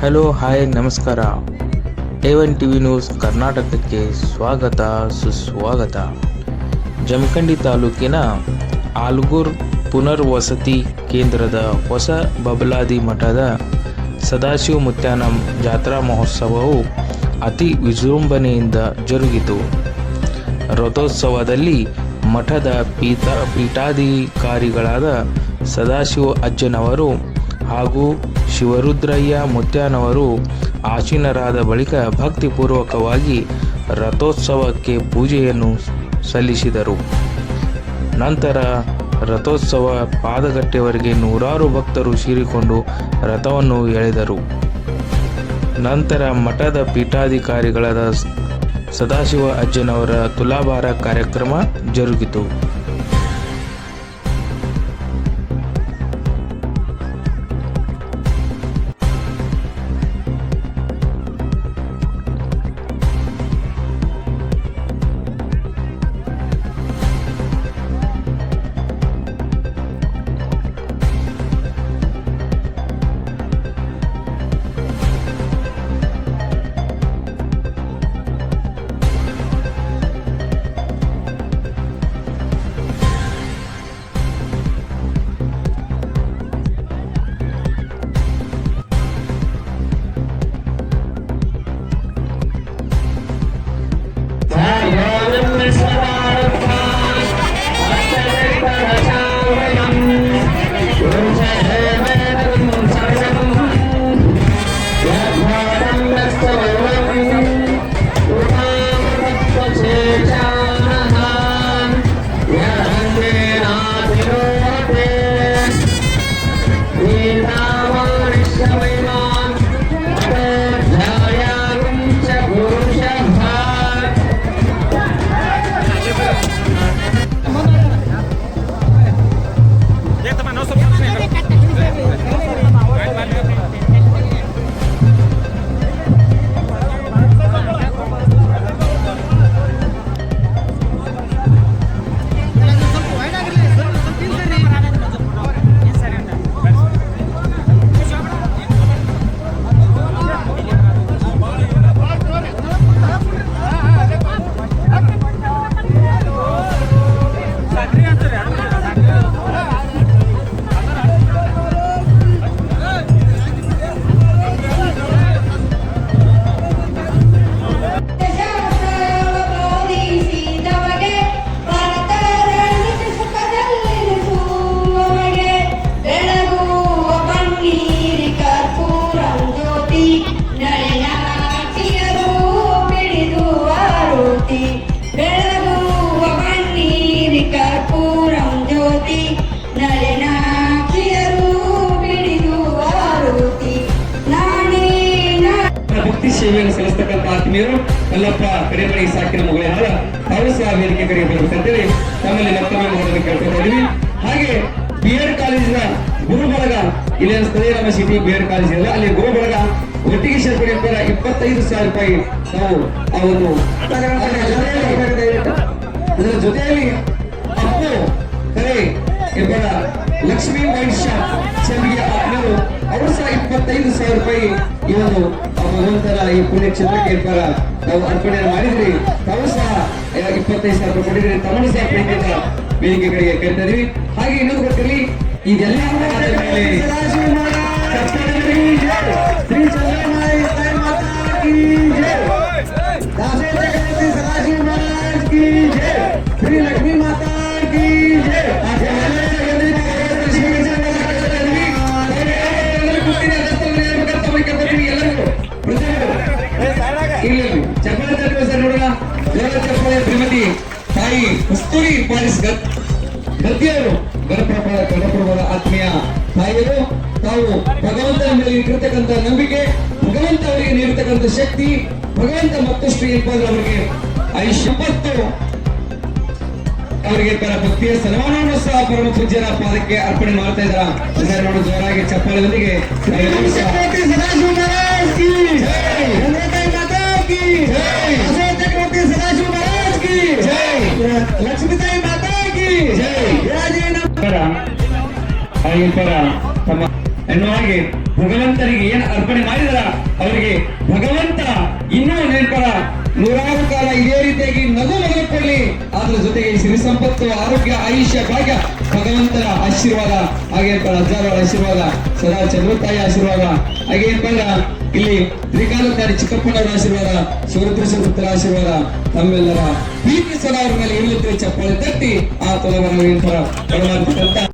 Hello hi ನಮಸ್ಕಾರ. A1 TV news ಕರ್ನಾಟಕಕ್ಕೆ ಸ್ವಾಗತ ಸುಸ್ವಾಗತ. ಜಮಖಂಡಿ ತಾಲೂಕಿನ ಆಲ್ಗೂರ್ ಪುನರ್ವಸತಿ ಕೇಂದ್ರದ ಹೊಸ ಬಬಲಾದಿ ಮಠದ ಸದಾಶಿವ ಮುತ್ಯಾನ ಜಾತ್ರಾ ಮಹೋತ್ಸವವು ಅತಿ ವಿಜೃಂಭಣೆಯಿಂದ ಜರುಗಿತು. ರಥೋತ್ಸವದಲ್ಲಿ ಮಠದ ಪೀಠಾಧಿಕಾರಿಗಳಾದ ಸದಾಶಿವ ಅಜ್ಜನವರು ಹಾಗೂ ಶಿವರುದ್ರಯ್ಯ ಮುತ್ಯಾನವರು ಆಸೀನರಾದ ಬಳಿಕ ಭಕ್ತಿಪೂರ್ವಕವಾಗಿ ರಥೋತ್ಸವಕ್ಕೆ ಪೂಜೆಯನ್ನು ಸಲ್ಲಿಸಿದರು. ನಂತರ ರಥೋತ್ಸವ ಪಾದಗಟ್ಟೆವರೆಗೆ ನೂರಾರು ಭಕ್ತರು ಸೇರಿಕೊಂಡು ರಥವನ್ನು ಎಳೆದರು. ನಂತರ ಮಠದ ಪೀಠಾಧಿಕಾರಿಗಳಾದ ಸದಾಶಿವ ಅಜ್ಜನವರ ತುಲಾಭಾರ ಕಾರ್ಯಕ್ರಮ ಜರುಗಿತು. ಸೇವೆಯನ್ನು ಸಲ್ಲಿಸತಕ್ಕಂಥ ಆತ್ಮೀಯರು ಅಲ್ಲಪ್ಪ ಕಡೆಮನೆ ಸಾಕಿನ ಮಗಳ ಹಾಳ ತಾವು ಸಹ ವೇದಿಕೆ ಕಡೆಗೆ ಬರಬೇಕಂತೇಳಿ ತಮ್ಮಲ್ಲಿ ಮತ್ತೊಮ್ಮೆ ಮಾಡೋದನ್ನು ಕೇಳ್ಕೊತಾ ಇದೀವಿ. ಹಾಗೆ BEd ಕಾಲೇಜಿನ ಗುರುಬಳಗ ಇಲ್ಲಿ ಸ್ಥಳೀಯ ನಮ್ಮ ಸಿಟಿ BEd ಕಾಲೇಜ್ ಇಲ್ಲ, ಅಲ್ಲಿ ಗುರುಬಳಗ ಒಟ್ಟಿಗೆ ಸೇರ್ಪಡೆ 25,000 ರೂಪಾಯಿ ನಾವು ಆ ಒಂದು ಇದರ ಜೊತೆಯಲ್ಲಿ ಅಪ್ಪು ಕರೆ ಇಬ್ಬರ ಲಕ್ಷ್ಮೀ ವೈನ್ ಶಾಪ್ ಚಂದಿಗೆ ಆತ್ಮೀಯರು ಅವರು ಸಹ 25,000 ರೂಪಾಯಿ ಈ ಒಂದು ಭಗವಂತರ ಈ ಪುಣ್ಯ ಕ್ಷೇತ್ರಕ್ಕೆ ಇಬ್ಬರ ನಾವು ಅರ್ಪಣೆಯನ್ನು ಮಾಡಿದ್ರಿ. ತಾವು ಸಹ 25,000 ರೂಪಾಯಿ ಕೊಟ್ಟಿದ್ರಿ. ತಮ್ಮನ್ನು ಸಹ ಪ್ರೀತಿಯಿಂದ ವೇದಿಕೆಗಳಿಗೆ ಕೇಳ್ತಾ ಇದೀವಿ. ಹಾಗೆ ಇನ್ನೊಂದು ಗೊತ್ತಿರಲಿ, ಇದೆಲ್ಲ ಶ್ರೀ ಲಕ್ಷ್ಮೀ ಮಾತಾ ಕಿ ಜೈ. ಚಪ್ಪಳೆ ಸರ್ ನೋಡೋಣ. ಚಪ್ಪಳೆ ಶ್ರೀಮತಿ ತಾಯಿ ಕಸ್ತೂರಿ ಪಾಲಿಸ್ ಗದ್ದಿಯವರು ಗಣಪುರದ ಆತ್ಮೀಯ ತಾಯಿಯರು. ತಾವು ಭಗವಂತನ ಮೇಲೆ ಇಟ್ಟಿರ್ತಕ್ಕಂಥ ನಂಬಿಕೆ, ಭಗವಂತ ಅವರಿಗೆ ನೀಡಿರ್ತಕ್ಕಂಥ ಶಕ್ತಿ, ಭಗವಂತ ಮತ್ತಷ್ಟು ಏನ್ಪಾದ್ರೆ ಅವರಿಗೆ ಸಂಪತ್ತು ಅವರಿಗೆ ಭಕ್ತಿಯ ಸನ್ಮಾನವನ್ನು ಸಹ ಪರಮ ಪೂಜ್ಯರ ಪಾದಕ್ಕೆ ಅರ್ಪಣೆ ಮಾಡ್ತಾ ಇದ್ದಾರೆ. ನೋಡು ಜೋರಾಗಿ ಚಪ್ಪಾಳೆಯೊಂದಿಗೆ ಲಕ್ಷ್ಮೀತಾಯಿ ಮಾತಾ ಕಿ ಜೈ. ತಮ್ಮ ಹೆಣ್ಣು ಹಾಗೆ ಭಗವಂತನಿಗೆ ಏನ್ ಅರ್ಪಣೆ ಮಾಡಿದರ ಅವರಿಗೆ ಭಗವಂತ ಇನ್ನೂ ನೆನಪರ ನೂರಾರು ಕಾಲ ಇದೇ ರೀತಿಯಾಗಿ ನಗು ಕೊಡ್ಲಿ, ಅದ್ರ ಜೊತೆಗೆ ಸಿರಿ ಸಂಪತ್ತು, ಆರೋಗ್ಯ, ಆಯುಷ್ಯ, ಭಾಗ್ಯ ಭಗವಂತನ ಆಶೀರ್ವಾದ, ಹಾಗೆ ಅಜ್ಜಾರವರ ಆಶೀರ್ವಾದ, ಸದಾ ಚಂದ್ರತಾಯಿ ಆಶೀರ್ವಾದ, ಹಾಗೆ ಇಲ್ಲಿ ತ್ರಿಕಾಲಕಾರಿ ಚಿಕ್ಕಪ್ಪನವರ ಆಶೀರ್ವಾದ, ಶಿವರುದ್ರ ಸುಪುತ್ರ ಆಶೀರ್ವಾದ ತಮ್ಮೆಲ್ಲರ ಪ್ರೀತಿ ಸದಾ ಅವ್ರ ಮೇಲೆ ಇರುವಂತೆ ಚಪ್ಪಾಳೆ ತಟ್ಟಿ ಆ ತೊಲವರ